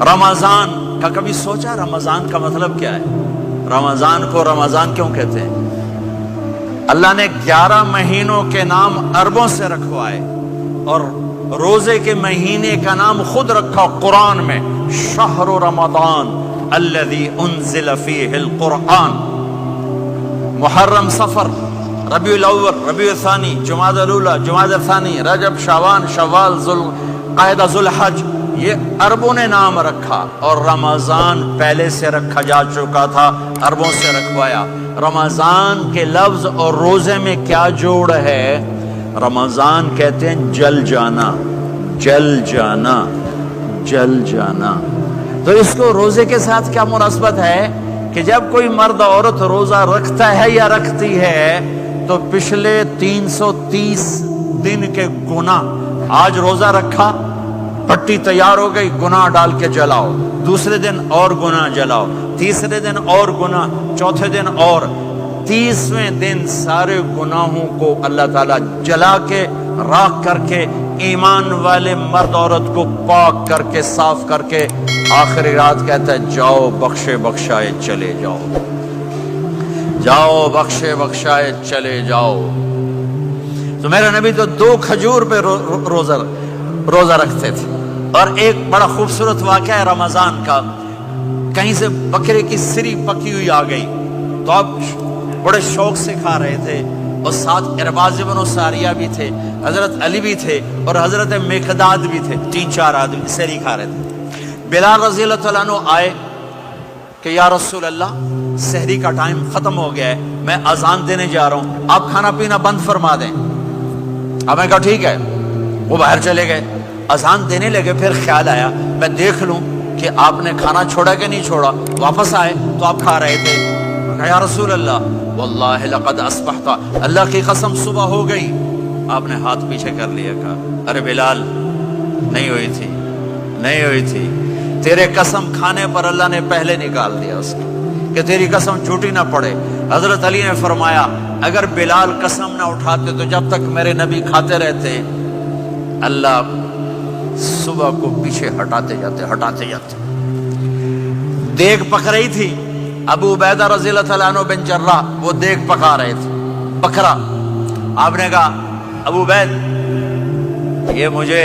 رمضان کا کبھی سوچا رمضان کا مطلب کیا ہے؟ رمضان کو رمضان کیوں کہتے ہیں؟ اللہ نے 11 مہینوں کے نام عربوں سے رکھوائے اور روزے کے مہینے کا نام خود رکھا قرآن میں، شہر رمضان الذی انزل فیہ القرآن۔ محرم، صفر، ربیع الاول، ربیع الثانی، جمادی الاولی، جمادی الثانی، رجب، شعبان، شوال، ذوالقعدہ، ذوالحج، یہ عربوں نے نام رکھا اور رمضان پہلے سے رکھا جا چکا تھا، عربوں سے رکھوایا۔ رمضان کے لفظ اور روزے میں کیا جوڑ ہے؟ رمضان کہتے ہیں جل جانا، جل جانا، جل جانا۔ تو اس کو روزے کے ساتھ کیا مناسبت ہے کہ جب کوئی مرد عورت روزہ رکھتا ہے یا رکھتی ہے تو پچھلے 330 دن کے گناہ، آج روزہ رکھا، پٹی تیار ہو گئی، گناہ ڈال کے جلاؤ، دوسرے دن اور گناہ جلاؤ، تیسرے دن اور گناہ، چوتھے دن اور، 30ویں دن سارے گناہوں کو اللہ تعالیٰ جلا کے راکھ کر کے ایمان والے مرد عورت کو پاک کر کے صاف کر کے آخری رات کہتا ہے جاؤ بخشے بخشائے چلے جاؤ، جاؤ بخشے بخشائے چلے جاؤ۔ تو میرا نبی تو 2 کھجور پہ روزہ رکھتے تھے۔ اور ایک بڑا خوبصورت واقعہ ہے رمضان کا، کہیں سے بکرے کی سری پکی ہوئی آ گئی تو آپ بڑے شوق سے کھا رہے تھے، اور ساتھ ارباز بن ساریہ بھی تھے، حضرت علی بھی تھے اور حضرت مقداد بھی تھے، 3-4 آدمی سری کھا رہے تھے۔ بلال رضی اللہ تعالیٰ عنہ آئے کہ یا رسول اللہ سحری کا ٹائم ختم ہو گیا ہے، میں اذان دینے جا رہا ہوں، آپ کھانا پینا بند فرما دیں۔ اب میں کہا ٹھیک ہے، وہ باہر چلے گئے، اذان دینے لگے، پھر خیال آیا میں دیکھ لوں کہ آپ نے کھانا چھوڑا کہ نہیں چھوڑا۔ واپس آئے تو آپ کھا رہے تھے۔ یا رسول اللہ واللہ لقد اصبحت، اللہ کی قسم صبح ہو گئی۔ آپ نے ہاتھ پیچھے کر لیا، کہا ارے بلال نہیں ہوئی تھی، نہیں ہوئی تھی، تیرے قسم کھانے پر اللہ نے پہلے نکال دیا اس کو کہ تیری قسم جھوٹی نہ پڑے۔ حضرت علی نے فرمایا اگر بلال قسم نہ اٹھاتے تو جب تک میرے نبی کھاتے رہتے اللہ صبح کو پیچھے ہٹاتے جاتے۔ دیگ پک رہی تھی، ابو عبیدہ رضی اللہ تعالیٰ عنہ بن جراح وہ دیگ پکا رہے تھے، بکرا۔ آپ نے کہا ابو عبید یہ مجھے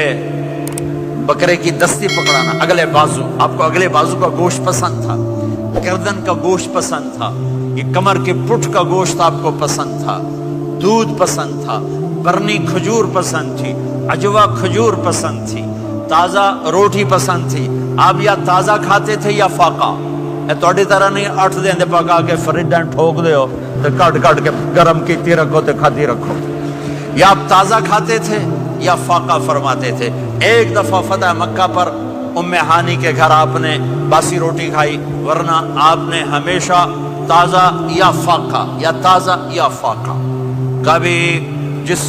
بکرے کی دستی پکڑانا، اگلے بازو، آپ کو اگلے بازو کا گوشت پسند تھا، گردن کا گوشت پسند تھا، یہ کمر کے پٹھ کا گوشت آپ کو پسند تھا، دودھ پسند تھا، برنی کھجور پسند تھی، عجوا کھجور پسند تھی، تازہ روٹی پسند تھی۔ آپ یا تازہ کھاتے تھے یا فاقہ، توڑی طرح نہیں 8 دن دے پکا کے فریڈاں ٹھوک دے ہو تو کٹ کے گرم کیتی رکھو تو کھاتی رکھو، یا آپ تازہ کھاتے تھے یا فاقہ فرماتے تھے۔ ایک دفعہ فتح مکہ پر ام ہانی کے گھر آپ نے باسی روٹی کھائی، ورنہ آپ نے ہمیشہ تازہ یا فاقہ، یا تازہ یا فاقہ۔ کبھی جس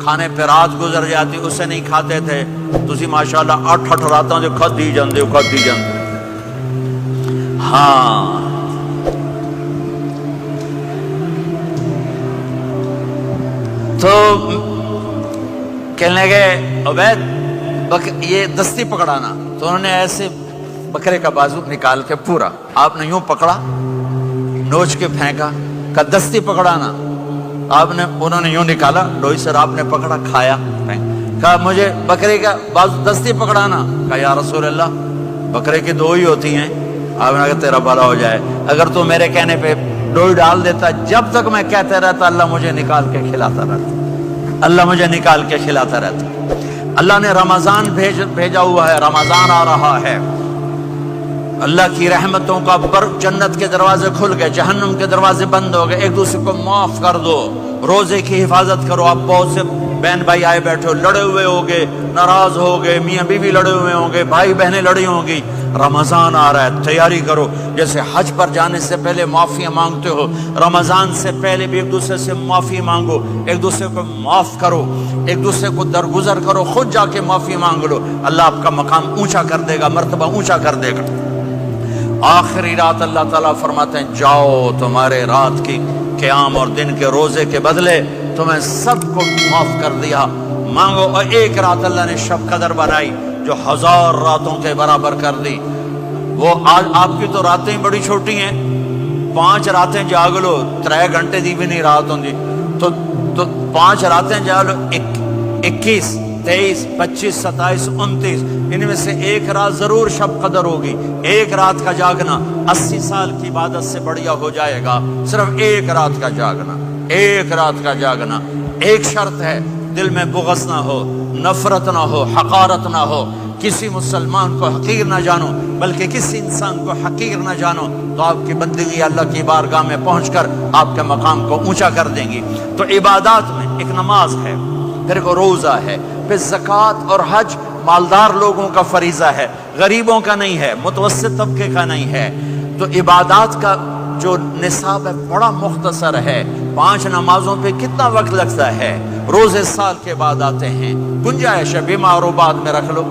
کھانے پہ رات گزر جاتی اسے نہیں کھاتے تھے، تسی ماشاءاللہ 8 راتاں جو کھدی جاندے ہو۔ ہاں تو کہنے لگے عبید یہ دستی پکڑانا، تو انہوں نے ایسے بکرے کا بازو نکال کے پورا آپ نے یوں پکڑا، نوچ کے پھینکا، کہا دستی پکڑانا، انہوں نے یوں نکالا ڈوئی سے، آپ نے پکڑا، کھایا، کہا مجھے بکرے کا بازو دستی پکڑانا، کہا یا رسول اللہ بکرے کی 2 ہی ہوتی ہیں۔ آپ نے کہا تیرا بھلا ہو جائے، اگر تو میرے کہنے پہ ڈوئی ڈال دیتا، جب تک میں کہتے رہتا اللہ مجھے نکال کے کھلاتا رہتا، اللہ مجھے نکال کے کھلاتا رہتا۔ اللہ نے رمضان بھیجا ہوا ہے، رمضان آ رہا ہے، اللہ کی رحمتوں کا جنت کے دروازے کھل گئے، جہنم کے دروازے بند ہو گئے، ایک دوسرے کو معاف کر دو، روزے کی حفاظت کرو۔ آپ بہت سے بہن بھائی آئے بیٹھے ہو، لڑے ہوئے ہوگے، ناراض ہوگے، میاں بیوی لڑے ہوئے ہوں گے، بھائی بہنیں لڑی ہوں گی۔ رمضان آ رہا ہے، تیاری کرو۔ جیسے حج پر جانے سے پہلے معافیاں مانگتے ہو، رمضان سے پہلے بھی ایک دوسرے سے معافی مانگو، ایک دوسرے کو معاف کرو، ایک دوسرے کو درگزر کرو، خود جا کے معافی مانگ لو، اللہ آپ کا مقام اونچا کر دے گا، مرتبہ اونچا کر دے گا۔ آخری رات اللہ تعالیٰ فرماتے ہیں جاؤ تمہارے رات کی قیام اور دن کے روزے کے بدلے تمہیں سب کو معاف کر دیا، مانگو۔ اور ایک رات اللہ نے شب قدر بنائی جو 1000 راتوں کے برابر کر دی۔ وہ آج آپ کی تو راتیں بڑی چھوٹی ہیں، 5 راتیں جاگ لو 3 گھنٹے دی بھی نہیں رات ہوندی، تو 5 راتیں جاگ لو، 21 23 25 27 29، ان میں سے ایک رات ضرور شب قدر ہوگی۔ ایک رات کا جاگنا 80 سال کی عبادت سے بڑھیا ہو جائے گا، صرف ایک رات کا جاگنا، ایک رات کا جاگنا۔ ایک شرط ہے، دل میں بغض نہ ہو، نفرت نہ ہو، حقارت نہ ہو، کسی مسلمان کو حقیر نہ جانو، بلکہ کسی انسان کو حقیر نہ جانو، تو آپ کی بندگی اللہ کی بارگاہ میں پہنچ کر آپ کے مقام کو اونچا کر دیں گی۔ تو عبادات میں ایک نماز ہے، پھر ایک روزہ ہے، پھر زکوٰۃ اور حج مالدار لوگوں کا فریضہ ہے، غریبوں کا نہیں ہے، متوسط طبقے کا نہیں ہے۔ تو عبادات کا جو نصاب ہے بڑا مختصر ہے، 5 نمازوں پہ کتنا وقت لگتا ہے، روزے سال کے بعد آتے ہیں، گنجائش ہے، بیمار و بعد میں رکھ لو۔